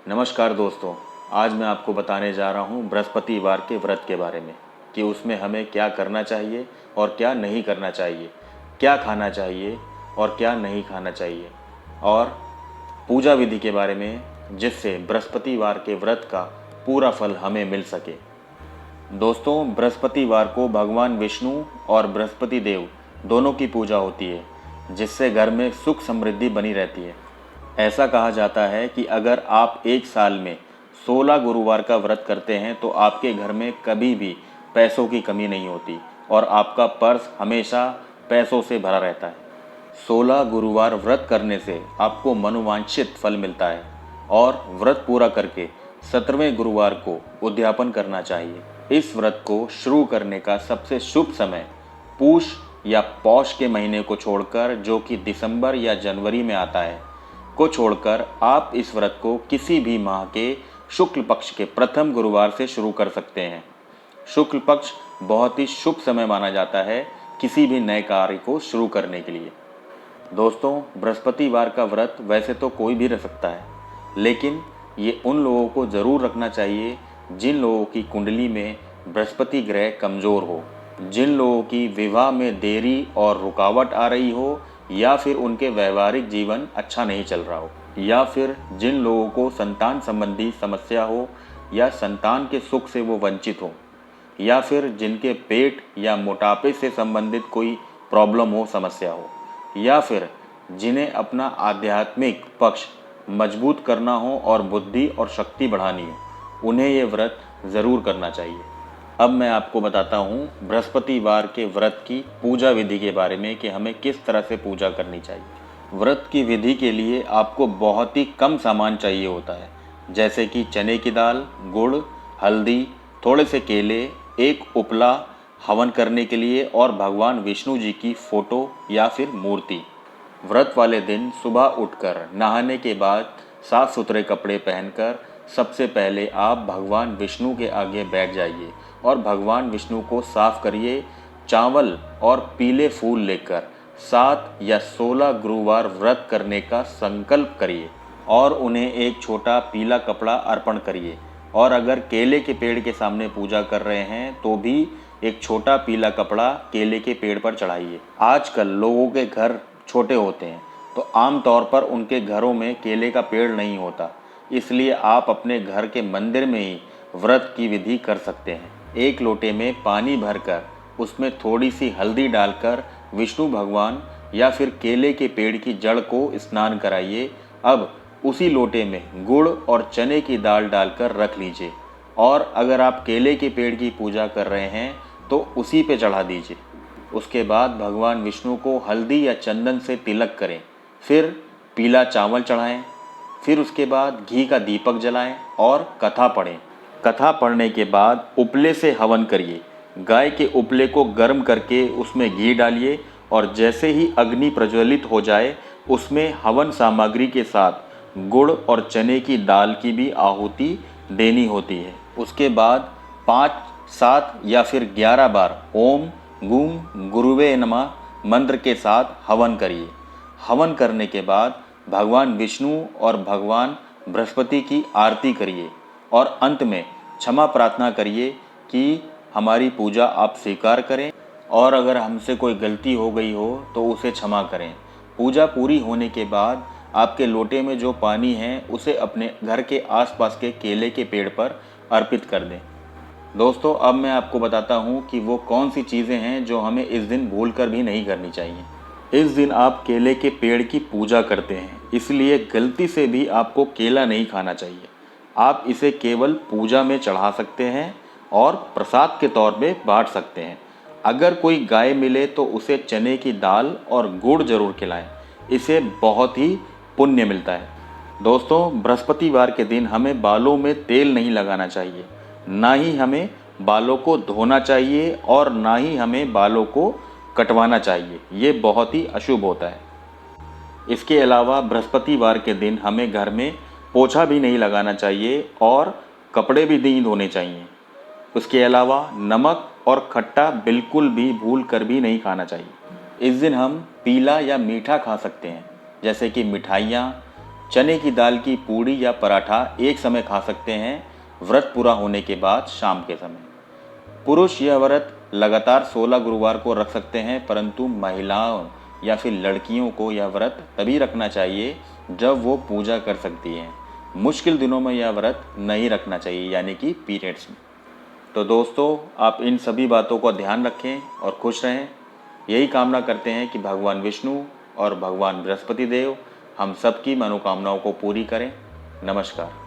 नमस्कार दोस्तों। आज मैं आपको बताने जा रहा हूँ बृहस्पतिवार के व्रत के बारे में कि उसमें हमें क्या करना चाहिए और क्या नहीं करना चाहिए, क्या खाना चाहिए और क्या नहीं खाना चाहिए, और पूजा विधि के बारे में जिससे बृहस्पतिवार के व्रत का पूरा फल हमें मिल सके। दोस्तों, बृहस्पतिवार को भगवान विष्णु और बृहस्पति देव दोनों की पूजा होती है, जिससे घर में सुख समृद्धि बनी रहती है। ऐसा कहा जाता है कि अगर आप एक साल में 16 गुरुवार का व्रत करते हैं तो आपके घर में कभी भी पैसों की कमी नहीं होती और आपका पर्स हमेशा पैसों से भरा रहता है। 16 गुरुवार व्रत करने से आपको मनोवांछित फल मिलता है और व्रत पूरा करके 17वें गुरुवार को उद्यापन करना चाहिए। इस व्रत को शुरू करने का सबसे शुभ समय पूष या पौष के महीने को छोड़कर, जो कि दिसंबर या जनवरी में आता है, को छोड़कर आप इस व्रत को किसी भी माह के शुक्ल पक्ष के प्रथम गुरुवार से शुरू कर सकते हैं। शुक्ल पक्ष बहुत ही शुभ समय माना जाता है किसी भी नए कार्य को शुरू करने के लिए। दोस्तों, बृहस्पतिवार का व्रत वैसे तो कोई भी रख सकता है, लेकिन ये उन लोगों को ज़रूर रखना चाहिए जिन लोगों की कुंडली में बृहस्पति ग्रह कमज़ोर हो, जिन लोगों की विवाह में देरी और रुकावट आ रही हो, या फिर उनके व्यवहारिक जीवन अच्छा नहीं चल रहा हो, या फिर जिन लोगों को संतान संबंधी समस्या हो या संतान के सुख से वो वंचित हो, या फिर जिनके पेट या मोटापे से संबंधित कोई प्रॉब्लम हो, समस्या हो, या फिर जिन्हें अपना आध्यात्मिक पक्ष मजबूत करना हो और बुद्धि और शक्ति बढ़ानी हो, उन्हें ये व्रत ज़रूर करना चाहिए। अब मैं आपको बताता हूँ बृहस्पतिवार के व्रत की पूजा विधि के बारे में कि हमें किस तरह से पूजा करनी चाहिए। व्रत की विधि के लिए आपको बहुत ही कम सामान चाहिए होता है, जैसे कि चने की दाल, गुड़, हल्दी, थोड़े से केले, एक उपला हवन करने के लिए और भगवान विष्णु जी की फ़ोटो या फिर मूर्ति। व्रत वाले दिन सुबह उठकर नहाने के बाद साफ सुथरे कपड़े पहनकर सबसे पहले आप भगवान विष्णु के आगे बैठ जाइए और भगवान विष्णु को साफ करिए। चावल और पीले फूल लेकर 7 या 16 गुरुवार व्रत करने का संकल्प करिए और उन्हें एक छोटा पीला कपड़ा अर्पण करिए। और अगर केले के पेड़ के सामने पूजा कर रहे हैं तो भी एक छोटा पीला कपड़ा केले के पेड़ पर चढ़ाइए। आजकल लोगों के घर छोटे होते हैं तो आमतौर पर उनके घरों में केले का पेड़ नहीं होता, इसलिए आप अपने घर के मंदिर में ही व्रत की विधि कर सकते हैं। एक लोटे में पानी भरकर उसमें थोड़ी सी हल्दी डालकर विष्णु भगवान या फिर केले के पेड़ की जड़ को स्नान कराइए। अब उसी लोटे में गुड़ और चने की दाल डालकर रख लीजिए और अगर आप केले के पेड़ की पूजा कर रहे हैं तो उसी पे चढ़ा दीजिए। उसके बाद भगवान विष्णु को हल्दी या चंदन से तिलक करें, फिर पीला चावल चढ़ाएं, फिर उसके बाद घी का दीपक जलाएं और कथा पढ़ें। कथा पढ़ने के बाद उपले से हवन करिए। गाय के उपले को गर्म करके उसमें घी डालिए और जैसे ही अग्नि प्रज्वलित हो जाए उसमें हवन सामग्री के साथ गुड़ और चने की दाल की भी आहुति देनी होती है। उसके बाद 5, 7 या फिर 11 बार ओम गूं गुरुवे नमः मंत्र के साथ हवन करिए। हवन करने के बाद भगवान विष्णु और भगवान बृहस्पति की आरती करिए और अंत में क्षमा प्रार्थना करिए कि हमारी पूजा आप स्वीकार करें और अगर हमसे कोई गलती हो गई हो तो उसे क्षमा करें। पूजा पूरी होने के बाद आपके लोटे में जो पानी है उसे अपने घर के आसपास के केले के पेड़ पर अर्पित कर दें। दोस्तों, अब मैं आपको बताता हूँ कि वो कौन सी चीज़ें हैं जो हमें इस दिन भूल कर भी नहीं करनी चाहिए। इस दिन आप केले के पेड़ की पूजा करते हैं, इसलिए गलती से भी आपको केला नहीं खाना चाहिए। आप इसे केवल पूजा में चढ़ा सकते हैं और प्रसाद के तौर पे बांट सकते हैं। अगर कोई गाय मिले तो उसे चने की दाल और गुड़ जरूर खिलाएं, इसे बहुत ही पुण्य मिलता है। दोस्तों, बृहस्पतिवार के दिन हमें बालों में तेल नहीं लगाना चाहिए, ना ही हमें बालों को धोना चाहिए और ना ही हमें बालों को कटवाना चाहिए। ये बहुत ही अशुभ होता है। इसके अलावा बृहस्पतिवार के दिन हमें घर में पोछा भी नहीं लगाना चाहिए और कपड़े भी नहीं धोने चाहिए। उसके अलावा नमक और खट्टा बिल्कुल भी भूल कर भी नहीं खाना चाहिए। इस दिन हम पीला या मीठा खा सकते हैं, जैसे कि मिठाइयाँ, चने की दाल की पूड़ी या पराठा एक समय खा सकते हैं, व्रत पूरा होने के बाद शाम के समय। पुरुष यह व्रत लगातार 16 गुरुवार को रख सकते हैं, परंतु महिलाओं या फिर लड़कियों को यह व्रत तभी रखना चाहिए जब वो पूजा कर सकती हैं। मुश्किल दिनों में यह व्रत नहीं रखना चाहिए, यानी कि पीरियड्स में। तो दोस्तों, आप इन सभी बातों का ध्यान रखें और खुश रहें। यही कामना करते हैं कि भगवान विष्णु और भगवान बृहस्पति देव हम सबकी मनोकामनाओं को पूरी करें। नमस्कार।